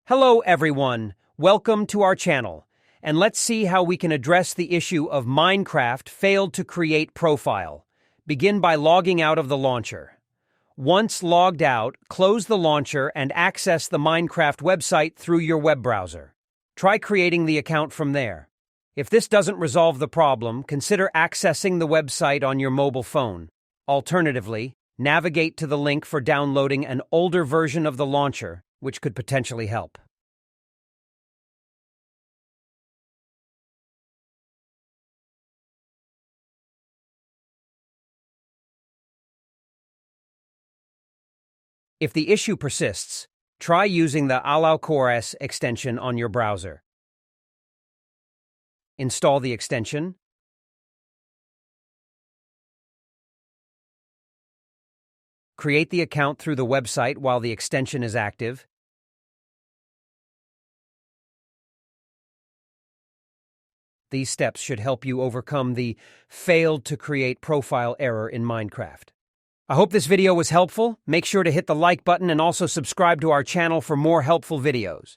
Hello everyone, welcome to our channel, and let's see how we can address the issue of Minecraft failed to create profile. Begin by logging out of the launcher. Once logged out, close the launcher and access the Minecraft website through your web browser. Try creating the account from there. If this doesn't resolve the problem, consider accessing the website on your mobile phone. Alternatively, navigate to the link for downloading an older version of the launcher, which could potentially help. If the issue persists, try using the allow-cores extension on your browser. Install the extension. Create the account through the website while the extension is active. These steps should help you overcome the failed to create profile error in Minecraft. I hope this video was helpful. Make sure to hit the like button and also subscribe to our channel for more helpful videos.